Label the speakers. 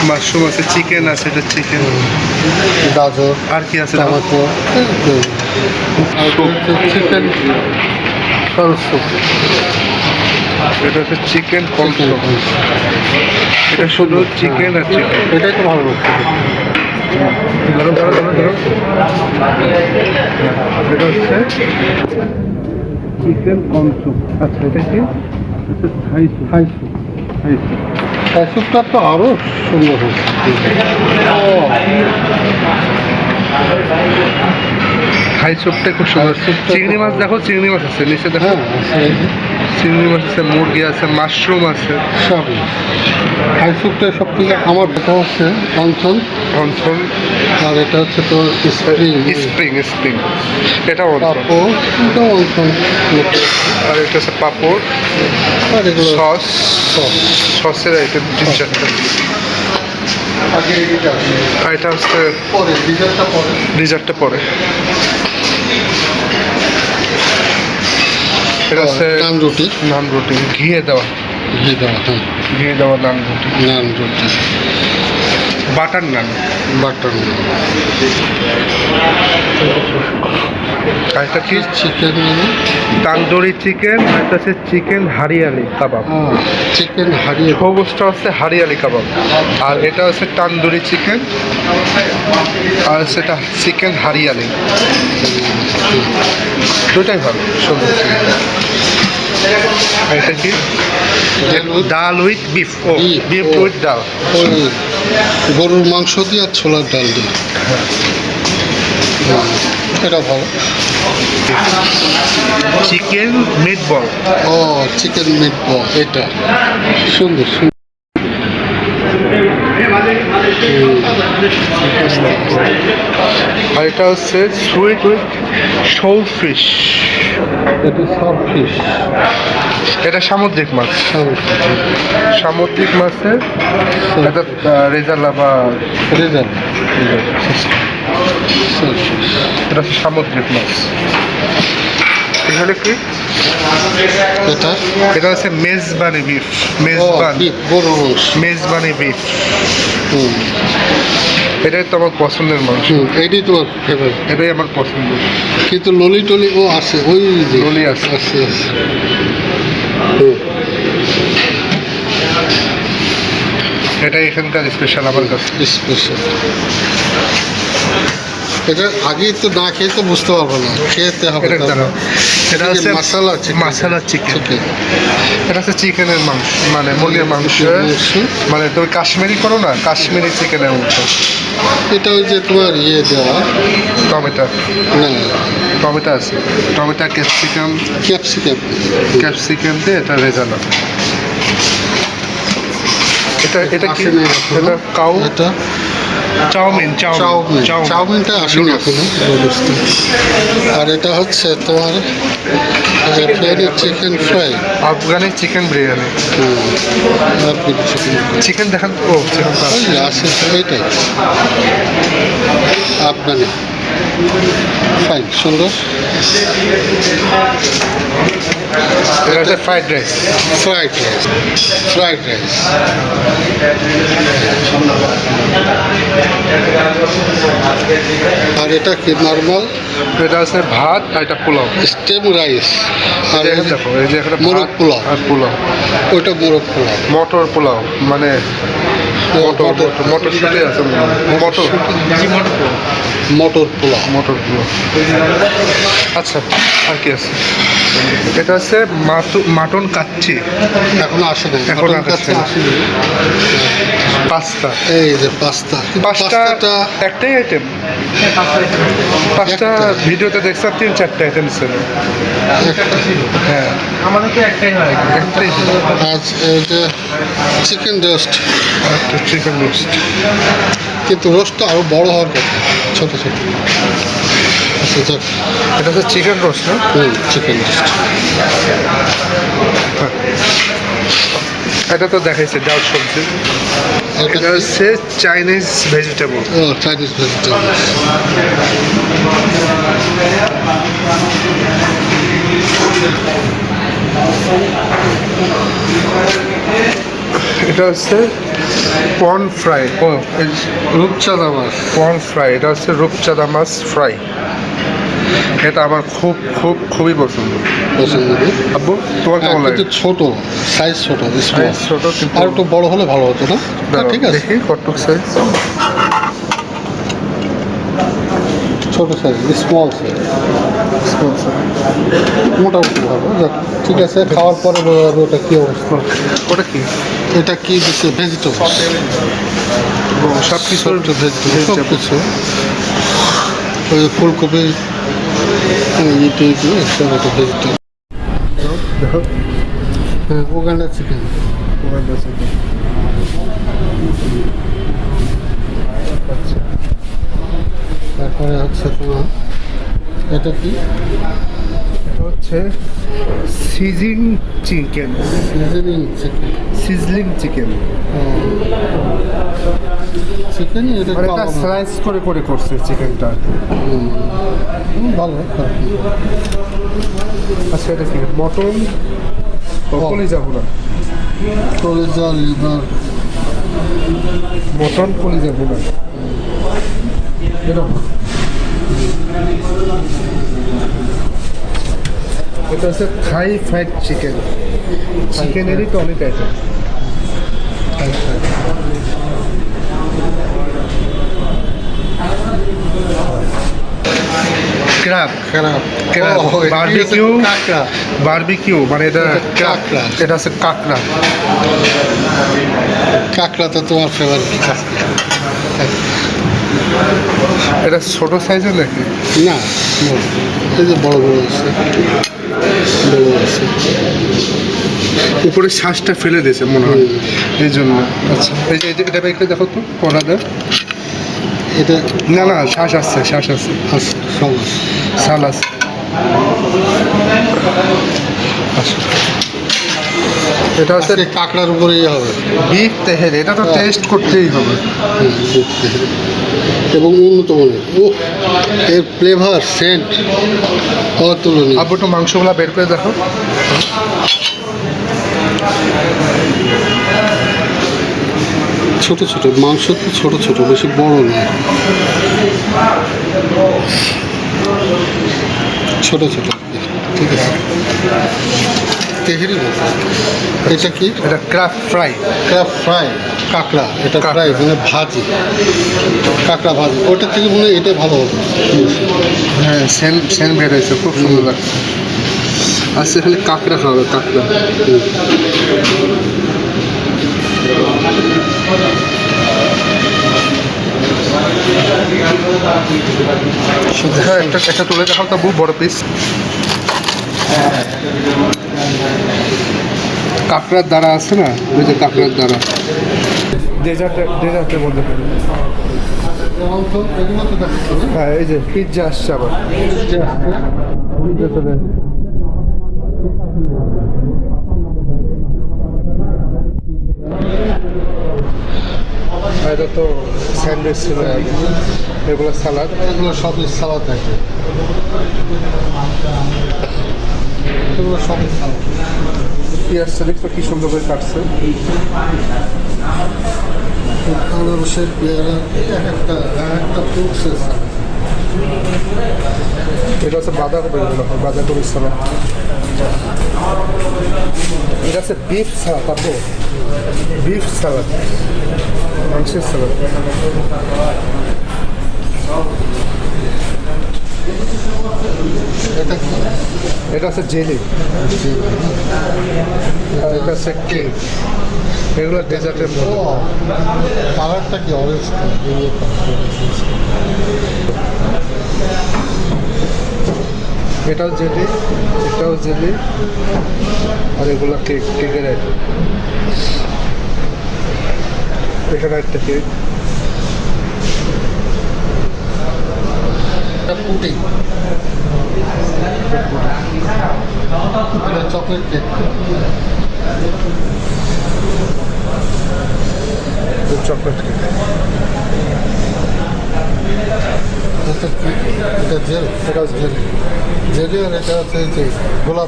Speaker 1: Mushroom আছে, chicken আছে, এটা চিকেন,
Speaker 2: গাজর,
Speaker 1: আর কি আছে?
Speaker 2: Tomato, chicken soup.
Speaker 1: এটা হচ্ছে চিকেন কনসো। এটা শুধু চিকেন আর চিকেন।
Speaker 2: এটাই তো ভালো লাগছে।
Speaker 1: ধরো ধরো ধরো ধরো। এটা হচ্ছে চিকেন কনসো। আচ্ছা, এটা কি? Thai soup.
Speaker 2: Thai soup.
Speaker 1: Thai soup.
Speaker 2: Thai স্যুপটা তো আরও সুন্দর হয়েছে।
Speaker 1: থাই স্যুপটা খুব সুন্দর। চিংড়ি মাছ দেখো, চিংড়ি মাছ আছে নিচে দেখো।
Speaker 2: হ্যাঁ,
Speaker 1: চিংড়ি মাছ আছে, মুরগি আছে, মাশরুম আছে,
Speaker 2: সবই। থাই স্যুপটা সব থেকে আমার এটা হচ্ছে অঞ্চল,
Speaker 1: অঞ্চল,
Speaker 2: আর এটা হচ্ছে তো স্প্রিং।
Speaker 1: স্প্রিং স্প্রিং, এটা অঞ্চল।
Speaker 2: পাপড়, এটা অঞ্চল।
Speaker 1: আর এটা হচ্ছে পাপড়,
Speaker 2: আর এগুলো
Speaker 1: সস, সসের আইটেম 3-4টা। আর এটা হচ্ছে
Speaker 2: পরে
Speaker 1: ডিজার্টটা পরে। এটা হচ্ছে
Speaker 2: নান রুটি।
Speaker 1: নান রুটি, ঘিয়ে দেওয়া,
Speaker 2: ঘি দেওয়া, হ্যাঁ,
Speaker 1: ঘিয়ে দেওয়া নান রুটি,
Speaker 2: নান রুটি,
Speaker 1: বাটার নান।
Speaker 2: বাটার নান।
Speaker 1: আর এটা কি?
Speaker 2: চিকেন,
Speaker 1: তান্দুরি চিকেন, আর এটা হচ্ছে চিকেন হারিয়ালি কাবাব।
Speaker 2: চিকেন হারিয়ে
Speaker 1: সবুজটা হচ্ছে হারিয়ালি কাবাব, আর এটা হচ্ছে তান্দুরি চিকেন, আর সেটা চিকেন হারিয়ালি। দুটাই ভালো, সবুজ। আর এটা কি? Dal with beef. ও বিফ উইথ ডাল।
Speaker 2: গরুর মাংস দিয়ে আর ছোলার ডাল দিয়ে। এটা ভালো।
Speaker 1: Chicken meatball.
Speaker 2: ও চিকেন মিট বল, এটা সুন্দর সুন্দর।
Speaker 1: আর এটা হচ্ছে সুইট উইথ শোল ফিশ।
Speaker 2: এটা সব ফিশ,
Speaker 1: এটা সামুদ্রিক মাছ। সামুদ্রিক মাছের একটা রেজালা বা
Speaker 2: রেজাল্ট।
Speaker 1: এটা হচ্ছে সামুদ্রিক মাছ। এখানে কি?
Speaker 2: এটা
Speaker 1: এটা হচ্ছে মেজবানি বিফ। মেজবান,
Speaker 2: গরু মাংস।
Speaker 1: মেজবানি বিফ। এটাই তো আমার পছন্দের মাংস।
Speaker 2: এটাই তোমার ফেভারিট?
Speaker 1: এটাই আমার পছন্দ।
Speaker 2: কিন্তু ললি টলি ও আছে, ওই যে
Speaker 1: ললি আছে।
Speaker 2: আছে।
Speaker 1: এটাই এখানকার স্পেশাল আমার কাছে।
Speaker 2: স্পেশাল। এটা আগেই তো না খেয়ে তো বুঝতে পারবো না, খেতে হবে।
Speaker 1: এটা হচ্ছে মাসালা চিকেন। এটা হচ্ছে চিকেনের মাংস, মানে মুরগির মাংস, মানে তুমি কাশ্মীরি করো না, কাশ্মীরি চিকেনের মতো।
Speaker 2: এটা ওই যে তোমার ইয়ে দেওয়া
Speaker 1: টমেটো,
Speaker 2: না,
Speaker 1: টমেটো আছে, টমেটো, ক্যাপসিকাম, ক্যাপসিকাম দিয়ে এটা রেজানো। এটা এটা কি? এটা কাউ,
Speaker 2: এটা
Speaker 1: চাউমিন।
Speaker 2: চাউমিনটা আসেনি এখনো। আর এটা হচ্ছে তোমার chicken fry,
Speaker 1: Afghani chicken biryani. Chicken দেখান। ও চিকেন
Speaker 2: আছে, এইটাই আফগানি। ফাইন, সুন্দর।
Speaker 1: এটা হচ্ছে ফ্রাইড রাইস।
Speaker 2: আর এটা কি নর্মাল?
Speaker 1: এটা হচ্ছে ভাত, আর এটা পোলাও,
Speaker 2: স্টেম রাইস। আর
Speaker 1: দেখো এই যে এখানে
Speaker 2: মোরগ পোলাও।
Speaker 1: আর পোলাও,
Speaker 2: ওইটা মোরগ পোলাও,
Speaker 1: মটর পোলাও, মানে মটরশুঁটি আছে,
Speaker 2: মটর পোলাও।
Speaker 1: আচ্ছা, আর কি আছে? এটা হচ্ছে মাটন কাচ্চি।
Speaker 2: এখন আসে না,
Speaker 1: এখন
Speaker 2: আসেনি।
Speaker 1: পাস্তা।
Speaker 2: এই যে পাস্তাটা
Speaker 1: একটাই আইটেম। পাঁচটা ভিডিওতে দেখছিলাম 3-4টা আইটেম ছিল। হ্যাঁ, আমাদের তো একটাই হয়।
Speaker 2: আজ এই যে চিকেন রোস্ট।
Speaker 1: চিকেন রোস্ট,
Speaker 2: কিন্তু রোস্টটা আরো বড় হওয়ার কথা, ছোট ছোট। আচ্ছা যাক,
Speaker 1: এটা হচ্ছে চিকেন রোস্ট না?
Speaker 2: Chicken roast.
Speaker 1: এটা তো দেখাইছে ডাল সবজি। এটা হচ্ছে চাইনিজ ভেজিটেবল।
Speaker 2: Chinese vegetable.
Speaker 1: এটা হচ্ছে পন ফ্রাই
Speaker 2: রূপচাঁদা মাছ।
Speaker 1: পন ফ্রাই, এটা হচ্ছে রূপচাঁদা মাছ ফ্রাই। এটা আমার খুবই পছন্দ।
Speaker 2: পছন্দ করি।
Speaker 1: আব্বু তোমার কেমন লাগে?
Speaker 2: কিন্তু ছোট সাইজ, ছোট
Speaker 1: সাইজ ছোট, কিন্তু
Speaker 2: আর একটু বড় হলে ভালো হতো না? ঠিক আছে,
Speaker 1: দেখি কতটুক সাইজ।
Speaker 2: ছোট সাইজ, স্মল সাইজ, মোটামুটি ভালো। যাক, ঠিক আছে, খাওয়ার পরে বোঝা যাবে ওটা কী অবস্থা।
Speaker 1: ওটা কি?
Speaker 2: এটা কি দিচ্ছে? ভেজিটেবল,
Speaker 1: সব কিছু
Speaker 2: ভেজিটেবল সব কিছু। ওই যে ফুলকপি, ইটি সব একটা ভেজিটেবল।
Speaker 1: দেখো
Speaker 2: উগান্ডা চিকেন।
Speaker 1: আচ্ছা,
Speaker 2: তারপরে হচ্ছে তোমার এটা কি?
Speaker 1: এটা হচ্ছে seizing chicken,
Speaker 2: seasoning chicken.
Speaker 1: Sizzling chicken.
Speaker 2: Chicken এটা
Speaker 1: মানে এটা স্লাইস করে করছে চিকেনটা।
Speaker 2: ভালো, খারাপ না।
Speaker 1: আচ্ছা, এটা কি মটন? কলিজা ভুনা,
Speaker 2: কলিজা, লিভার।
Speaker 1: মটন কলিজা ভুনা। এটা হচ্ছে থাই ফ্রাইড চিকেন, চিকেনেরই তো অনেক আইটেম। ক্র্যাব,
Speaker 2: খারাপ।
Speaker 1: বারবিকিউ,
Speaker 2: কাঁকড়া।
Speaker 1: বারবিকিউ মানে এটা
Speaker 2: কাঁকড়া।
Speaker 1: এটা হচ্ছে কাঁকড়া।
Speaker 2: কাঁকড়া তো তোমার ফেভারিট।
Speaker 1: এটা ছোট সাইজের নাকি?
Speaker 2: না, বড়। এই যে বড় বড় আছে, বড় আছে।
Speaker 1: উপরে শ্বাসটা ফেলে দিয়েছে মনে হয়, এই জন্য। আচ্ছা, এই যে এটা একটু দেখো তো, করা দেয়।
Speaker 2: এটা
Speaker 1: না, শ্বাস আছে, শ্বাস আছে,
Speaker 2: আছে, সব আছে।
Speaker 1: সাল আছে। আচ্ছা, এটা হচ্ছে
Speaker 2: আজকে কাঁকড়ার উপরেই হবে।
Speaker 1: বিফ তেহেরি, এটা তো টেস্ট করতেই হবে।
Speaker 2: এবং উন্নত মানের। ও, এর ফ্লেভার, সেন্ট অতুলনীয়।
Speaker 1: আব্বু একটু মাংসগুলা বের করে দেখো।
Speaker 2: ছোট ছোট মাংস তো, ছোট ছোট, বেশি বড় না, ছোট ছোট। ঠিক আছে, তেহেরি মতো। এটা কি?
Speaker 1: এটা ক্রাফট ফ্রাই।
Speaker 2: ক্র্যাব ফ্রাই, কাঁকড়া। এটা
Speaker 1: কাঁকড়া।
Speaker 2: ফ্রাই মানে ভাজি, কাঁকড়া ভাজি। ওটা থেকে মনে হয় এটাই ভালো হবে।
Speaker 1: হ্যাঁ, সেন বের হয়েছে, খুব সুন্দর লাগছে। আচ্ছা, এখানে কাঁকড়া খাওয়াবে, কাঁকড়া। হ্যাঁ, একটা তুলে দেখাও তো, বড় পিস। কাঁকড়ার দ্বারা আছে না, ওই যে কাঁকড়ার দ্বারা ডেজার্টের মধ্যে।
Speaker 2: এগুলো তো দেখাচ্ছে না?
Speaker 1: হ্যাঁ, এই যে পিৎজা আসছে আবার। এটা তো স্যান্ডউইচ ছিল আগে, এগুলো সালাদ।
Speaker 2: এগুলো সবই সালাদ থাকে, এগুলো সবই সালাদ।
Speaker 1: পেঁয়াজটা দেখছো কি সুন্দর করে কাটছে।
Speaker 2: আনারসের পেয়ারা, একটা প্রসেস।
Speaker 1: এটা হচ্ছে বাঁধাকপি, বাঁধাকপি সালাদ। এটা হচ্ছে বিফ সালাদ, আপু বিফ সালাদ, মাংসের সালাদ।
Speaker 2: এটা কি?
Speaker 1: এটা হচ্ছে জেলি, আর এটা হচ্ছে কেক। এগুলো ডেজার্টের
Speaker 2: ও,
Speaker 1: মধ্যে।
Speaker 2: কালারটা কি অরেঞ্জ?
Speaker 1: এটাও জেলি, এটাও জেলি, আর এগুলো কেকের আইটেম। এখানে একটা cake.
Speaker 2: Pudding, chocolate cake.
Speaker 1: Chocolate cake.
Speaker 2: এটা কি? এটা জেল,
Speaker 1: এটাও জেলি।
Speaker 2: জেলি। আর এটা হচ্ছে যে গোলাপ